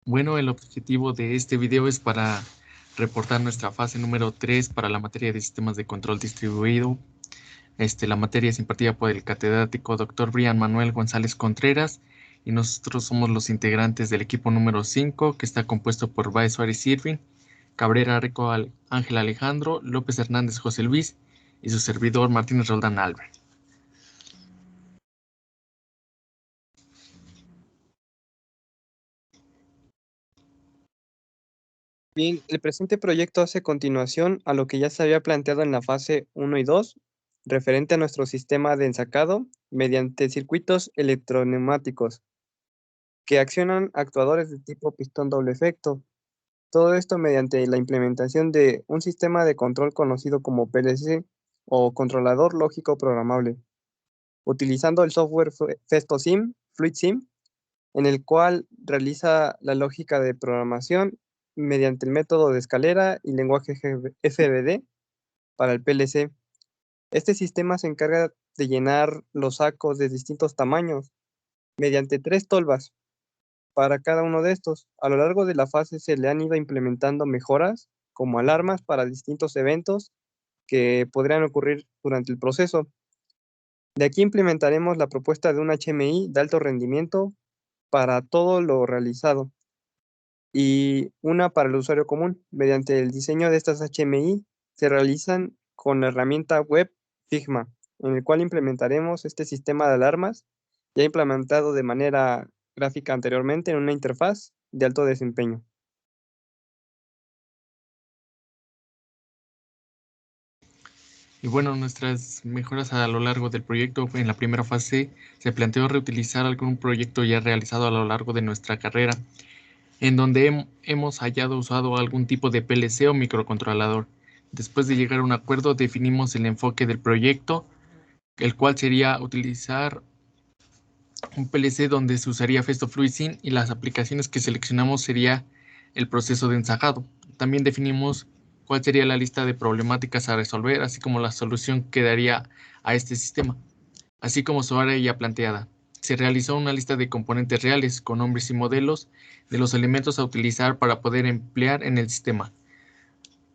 Bueno, el objetivo de este video es para reportar nuestra fase número 3 para la materia de sistemas de control distribuido. La materia es impartida por el catedrático Dr. Brian Manuel González Contreras y nosotros somos los integrantes del equipo número 5, que está compuesto por Baez Suárez Irving, Cabrera Rico Ángel Alejandro, López Hernández José Luis y su servidor Martínez Roldán Albert. Bien, el presente proyecto hace continuación a lo que ya se había planteado en la fase 1 y 2, referente a nuestro sistema de ensacado mediante circuitos electroneumáticos que accionan actuadores de tipo pistón doble efecto. Todo esto mediante la implementación de un sistema de control conocido como PLC o controlador lógico programable, utilizando el software FestoSim, FluidSim, en el cual realiza la lógica de programación mediante el método de escalera y lenguaje FBD para el PLC. Este sistema se encarga de llenar los sacos de distintos tamaños mediante 3 tolvas para cada uno de estos. A lo largo de la fase se le han ido implementando mejoras como alarmas para distintos eventos que podrían ocurrir durante el proceso. De aquí implementaremos la propuesta de un HMI de alto rendimiento para todo lo realizado y una para el usuario común. Mediante el diseño de estas HMI se realizan con la herramienta web Figma, en el cual implementaremos este sistema de alarmas ya implementado de manera gráfica anteriormente en una interfaz de alto desempeño. Y bueno, nuestras mejoras a lo largo del proyecto, en la primera fase se planteó reutilizar algún proyecto ya realizado a lo largo de nuestra carrera, en donde hemos usado algún tipo de PLC o microcontrolador. Después de llegar a un acuerdo, definimos el enfoque del proyecto, el cual sería utilizar un PLC donde se usaría Festo FluidSim y las aplicaciones que seleccionamos sería el proceso de ensajado. También definimos cuál sería la lista de problemáticas a resolver, así como la solución que daría a este sistema, así como su área ya planteada. Se realizó una lista de componentes reales con nombres y modelos de los elementos a utilizar para poder emplear en el sistema.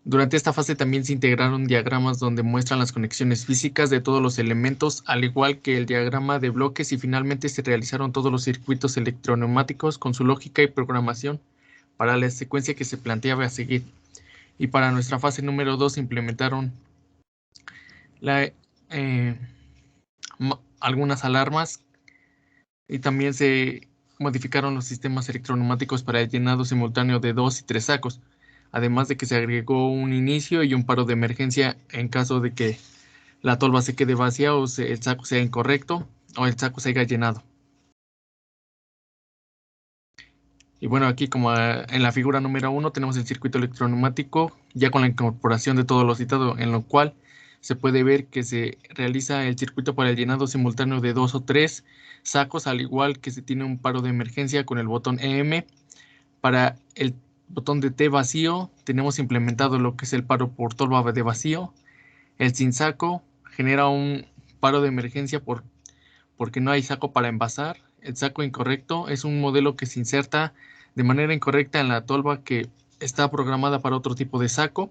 Durante esta fase también se integraron diagramas donde muestran las conexiones físicas de todos los elementos, al igual que el diagrama de bloques, y finalmente se realizaron todos los circuitos electroneumáticos con su lógica y programación para la secuencia que se planteaba a seguir. Y para nuestra fase número 2 se implementaron eh, algunas alarmas y también se modificaron los sistemas electroneumáticos para el llenado simultáneo de 2 y 3 sacos, además de que se agregó un inicio y un paro de emergencia en caso de que la tolva se quede vacía o el saco sea incorrecto o el saco se haya llenado. Y bueno, aquí como en la figura número 1 tenemos el circuito electroneumático ya con la incorporación de todo lo citado, en lo cual se puede ver que se realiza el circuito para el llenado simultáneo de 2 o 3 sacos, al igual que se tiene un paro de emergencia con el botón EM. Para el botón de T vacío tenemos implementado lo que es el paro por tolva de vacío. El sin saco genera un paro de emergencia porque no hay saco para envasar. El saco incorrecto es un modelo que se inserta de manera incorrecta en la tolva que está programada para otro tipo de saco.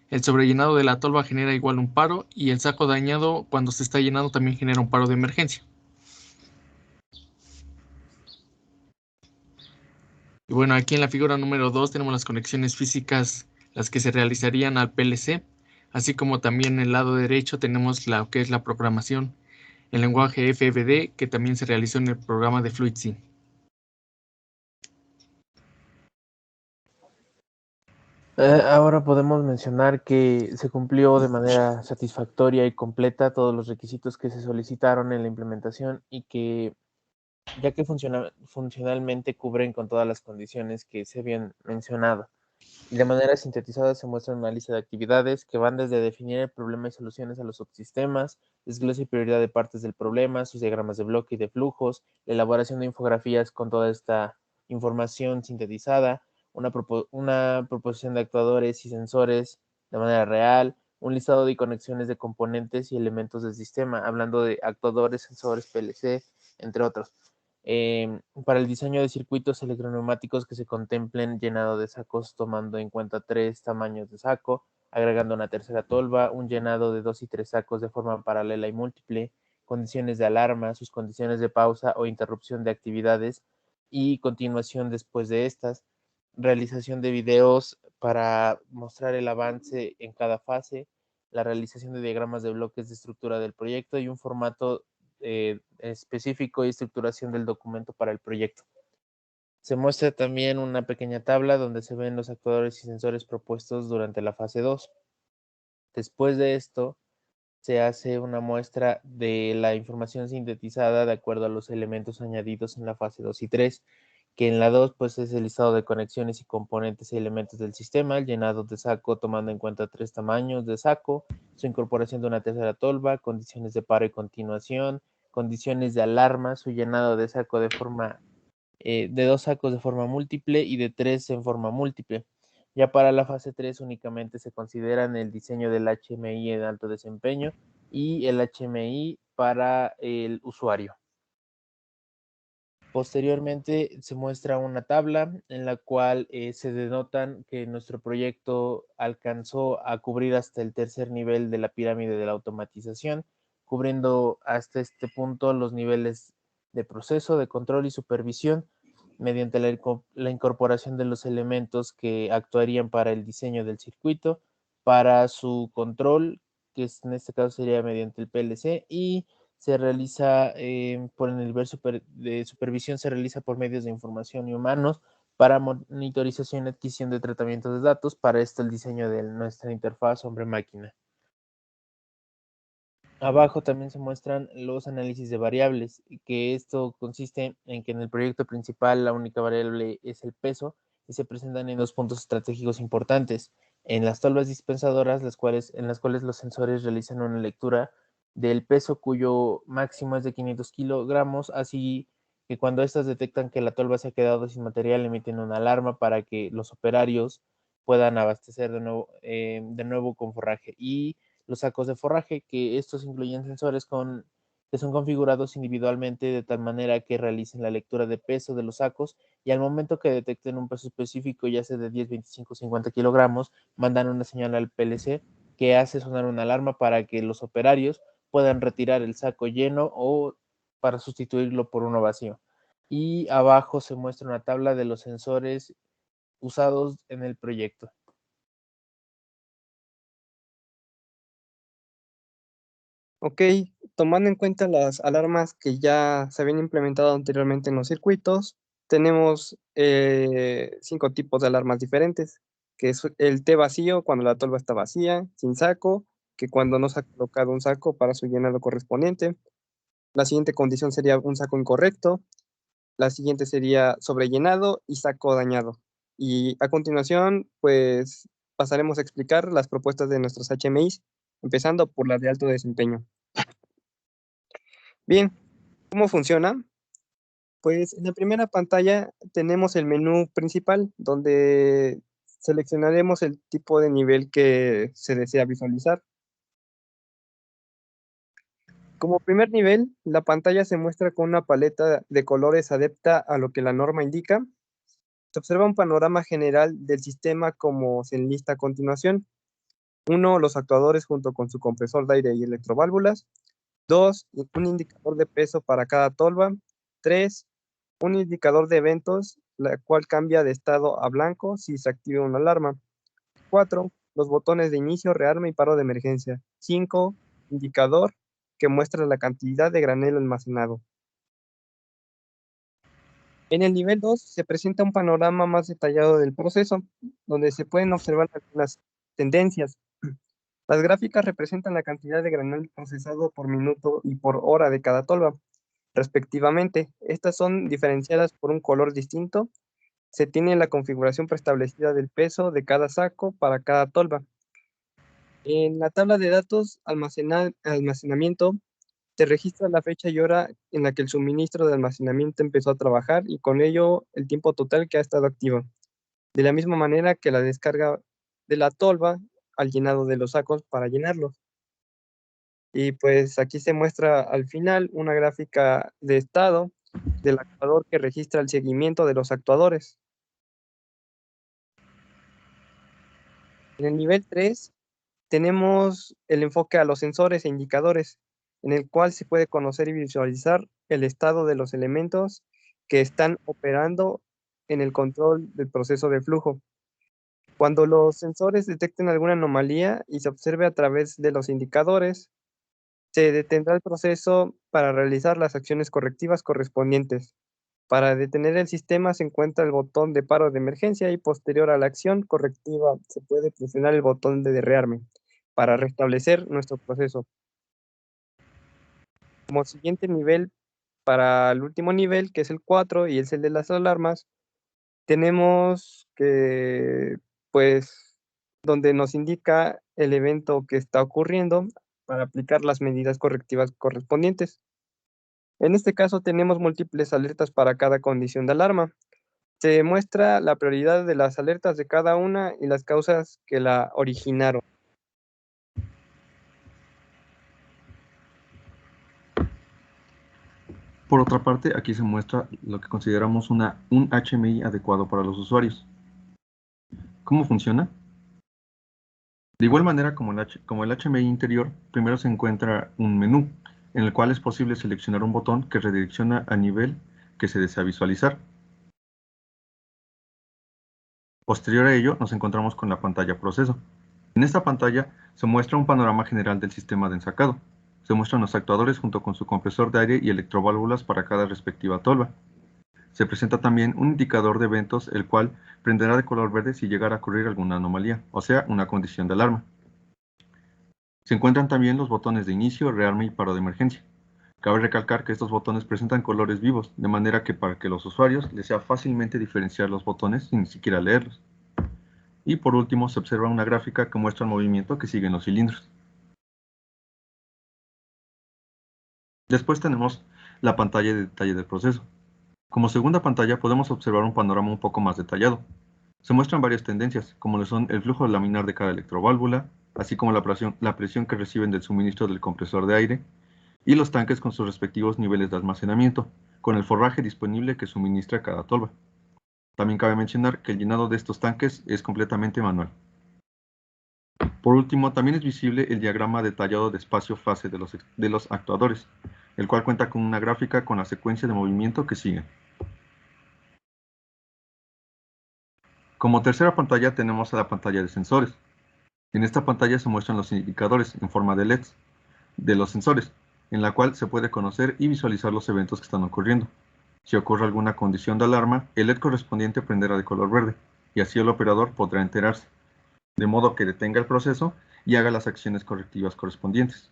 El sobrellenado de la tolva genera igual un paro y el saco dañado cuando se está llenando también genera un paro de emergencia. Y bueno, aquí en la figura número 2 tenemos las conexiones físicas, las que se realizarían al PLC, así como también en el lado derecho tenemos lo que es la programación, el lenguaje FBD, que también se realizó en el programa de FluidSim. Ahora podemos mencionar que se cumplió de manera satisfactoria y completa todos los requisitos que se solicitaron en la implementación y que, ya que funcionalmente cubren con todas las condiciones que se habían mencionado. Y de manera sintetizada se muestra una lista de actividades que van desde definir el problema y soluciones a los subsistemas, desglose y prioridad de partes del problema, sus diagramas de bloque y de flujos, la elaboración de infografías con toda esta información sintetizada, una proposición de actuadores y sensores de manera real, un listado de conexiones de componentes y elementos del sistema, hablando de actuadores, sensores, PLC, entre otros. Para el diseño de circuitos electroneumáticos que se contemplen llenado de sacos tomando en cuenta 3 tamaños de saco, agregando una tercera tolva, un llenado de 2 y 3 sacos de forma paralela y múltiple, condiciones de alarma, sus condiciones de pausa o interrupción de actividades y continuación después de estas, realización de videos para mostrar el avance en cada fase, la realización de diagramas de bloques de estructura del proyecto y un formato específico y estructuración del documento para el proyecto. Se muestra también una pequeña tabla donde se ven los actuadores y sensores propuestos durante la fase 2. Después de esto, se hace una muestra de la información sintetizada de acuerdo a los elementos añadidos en la fase 2 y 3, que en la 2 pues es el listado de conexiones y componentes y elementos del sistema, el llenado de saco tomando en cuenta 3 tamaños de saco, su incorporación de una tercera tolva, condiciones de paro y continuación, condiciones de alarma, su llenado de saco de forma de 2 sacos de forma múltiple y de 3 en forma múltiple. Ya para la fase 3 únicamente se consideran el diseño del HMI en alto desempeño y el HMI para el usuario. Posteriormente se muestra una tabla en la cual se denotan que nuestro proyecto alcanzó a cubrir hasta el tercer nivel de la pirámide de la automatización, cubriendo hasta este punto los niveles de proceso, de control y supervisión mediante la incorporación de los elementos que actuarían para el diseño del circuito, para su control, que en este caso sería mediante el PLC, y se realiza por el nivel de supervisión, se realiza por medios de información y humanos para monitorización y adquisición de tratamientos de datos. Para esto el diseño de nuestra interfaz hombre-máquina. Abajo también se muestran los análisis de variables, que esto consiste en que en el proyecto principal la única variable es el peso y se presentan en dos puntos estratégicos importantes. En las tolvas dispensadoras, en las cuales los sensores realizan una lectura del peso cuyo máximo es de 500 kilogramos, así que cuando estas detectan que la tolva se ha quedado sin material, emiten una alarma para que los operarios puedan abastecer de nuevo con forraje. Y los sacos de forraje, que estos incluyen sensores que son configurados individualmente de tal manera que realicen la lectura de peso de los sacos y al momento que detecten un peso específico, ya sea de 10, 25, 50 kilogramos, mandan una señal al PLC que hace sonar una alarma para que los operarios puedan retirar el saco lleno o para sustituirlo por uno vacío. Y abajo se muestra una tabla de los sensores usados en el proyecto. Ok, tomando en cuenta las alarmas que ya se habían implementado anteriormente en los circuitos, tenemos 5 tipos de alarmas diferentes, que es el T vacío cuando la tolva está vacía, sin saco, que cuando no se ha colocado un saco para su llenado correspondiente. La siguiente condición sería un saco incorrecto, la siguiente sería sobrellenado y saco dañado. Y a continuación, pues pasaremos a explicar las propuestas de nuestros HMIs, empezando por la de alto desempeño. Bien, ¿cómo funciona? Pues en la primera pantalla tenemos el menú principal, donde seleccionaremos el tipo de nivel que se desea visualizar. Como primer nivel, la pantalla se muestra con una paleta de colores adepta a lo que la norma indica. Se observa un panorama general del sistema como se enlista a continuación. 1, los actuadores junto con su compresor de aire y electroválvulas. 2, un indicador de peso para cada tolva. 3, un indicador de eventos, la cual cambia de estado a blanco si se activa una alarma. 4, los botones de inicio, rearme y paro de emergencia. 5, indicador que muestra la cantidad de granel almacenado. En el nivel 2 se presenta un panorama más detallado del proceso, donde se pueden observar algunas tendencias. Las gráficas representan la cantidad de granel procesado por minuto y por hora de cada tolva, respectivamente. Estas son diferenciadas por un color distinto. Se tiene la configuración preestablecida del peso de cada saco para cada tolva. En la tabla de datos almacenamiento te registra la fecha y hora en la que el suministro de almacenamiento empezó a trabajar y con ello el tiempo total que ha estado activo. De la misma manera que la descarga de la tolva al llenado de los sacos para llenarlos. Y pues aquí se muestra al final una gráfica de estado del actuador que registra el seguimiento de los actuadores. En el nivel 3 tenemos el enfoque a los sensores e indicadores, en el cual se puede conocer y visualizar el estado de los elementos que están operando en el control del proceso de flujo. Cuando los sensores detecten alguna anomalía y se observe a través de los indicadores, se detendrá el proceso para realizar las acciones correctivas correspondientes. Para detener el sistema se encuentra el botón de paro de emergencia y posterior a la acción correctiva se puede presionar el botón de rearme para restablecer nuestro proceso. Como siguiente nivel, para el último nivel, que es el 4 y es el de las alarmas, tenemos que, pues, donde nos indica el evento que está ocurriendo para aplicar las medidas correctivas correspondientes. En este caso tenemos múltiples alertas para cada condición de alarma. Se muestra la prioridad de las alertas de cada una y las causas que la originaron. Por otra parte, aquí se muestra lo que consideramos un HMI adecuado para los usuarios. ¿Cómo funciona? De igual manera como el HMI interior, primero se encuentra un menú, en el cual es posible seleccionar un botón que redirecciona al nivel que se desea visualizar. Posterior a ello, nos encontramos con la pantalla Proceso. En esta pantalla se muestra un panorama general del sistema de ensacado. Se muestran los actuadores junto con su compresor de aire y electroválvulas para cada respectiva tolva. Se presenta también un indicador de eventos, el cual prenderá de color verde si llegara a ocurrir alguna anomalía, o sea, una condición de alarma. Se encuentran también los botones de inicio, rearme y paro de emergencia. Cabe recalcar que estos botones presentan colores vivos, de manera que para que los usuarios les sea fácilmente diferenciar los botones sin ni siquiera leerlos. Y por último, se observa una gráfica que muestra el movimiento que siguen los cilindros. Después tenemos la pantalla de detalle del proceso. Como segunda pantalla podemos observar un panorama un poco más detallado. Se muestran varias tendencias, como lo son el flujo laminar de cada electroválvula, así como la presión que reciben del suministro del compresor de aire, y los tanques con sus respectivos niveles de almacenamiento, con el forraje disponible que suministra cada tolva. También cabe mencionar que el llenado de estos tanques es completamente manual. Por último, también es visible el diagrama detallado de espacio-fase de los actuadores, el cual cuenta con una gráfica con la secuencia de movimiento que sigue. Como tercera pantalla tenemos a la pantalla de sensores. En esta pantalla se muestran los indicadores en forma de LEDs de los sensores, en la cual se puede conocer y visualizar los eventos que están ocurriendo. Si ocurre alguna condición de alarma, el LED correspondiente prenderá de color verde, y así el operador podrá enterarse, de modo que detenga el proceso y haga las acciones correctivas correspondientes.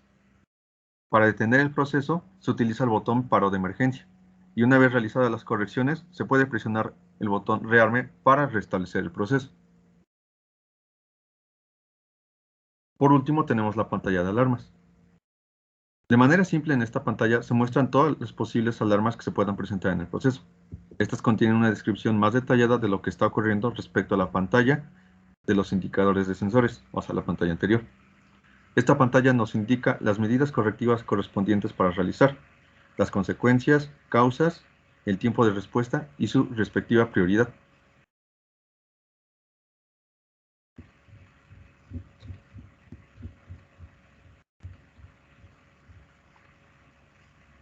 Para detener el proceso, se utiliza el botón paro de emergencia, y una vez realizadas las correcciones, se puede presionar el botón rearme para restablecer el proceso. Por último, tenemos la pantalla de alarmas. De manera simple, en esta pantalla se muestran todas las posibles alarmas que se puedan presentar en el proceso. Estas contienen una descripción más detallada de lo que está ocurriendo respecto a la pantalla de los indicadores de sensores, o sea, la pantalla anterior. Esta pantalla nos indica las medidas correctivas correspondientes para realizar, las consecuencias, causas, el tiempo de respuesta y su respectiva prioridad.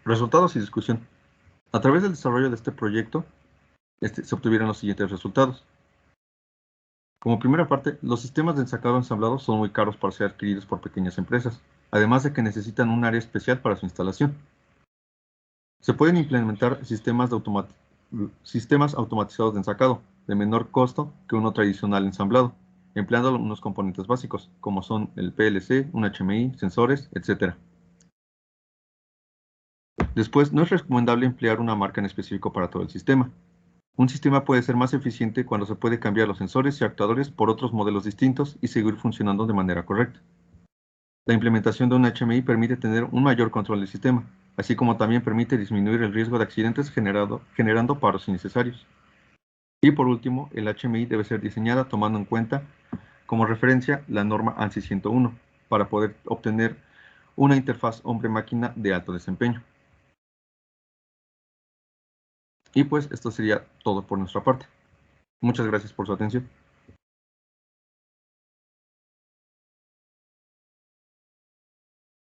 Resultados y discusión. A través del desarrollo de este proyecto, se obtuvieron los siguientes resultados. Como primera parte, los sistemas de ensacado ensamblado son muy caros para ser adquiridos por pequeñas empresas, además de que necesitan un área especial para su instalación. Se pueden implementar sistemas automatizados de ensacado, de menor costo que uno tradicional ensamblado, empleando unos componentes básicos, como son el PLC, un HMI, sensores, etc. Después, no es recomendable emplear una marca en específico para todo el sistema. Un sistema puede ser más eficiente cuando se puede cambiar los sensores y actuadores por otros modelos distintos y seguir funcionando de manera correcta. La implementación de un HMI permite tener un mayor control del sistema, así como también permite disminuir el riesgo de accidentes generando paros innecesarios. Y por último, el HMI debe ser diseñada tomando en cuenta como referencia la norma ANSI 101 para poder obtener una interfaz hombre-máquina de alto desempeño. Y pues esto sería todo por nuestra parte. Muchas gracias por su atención.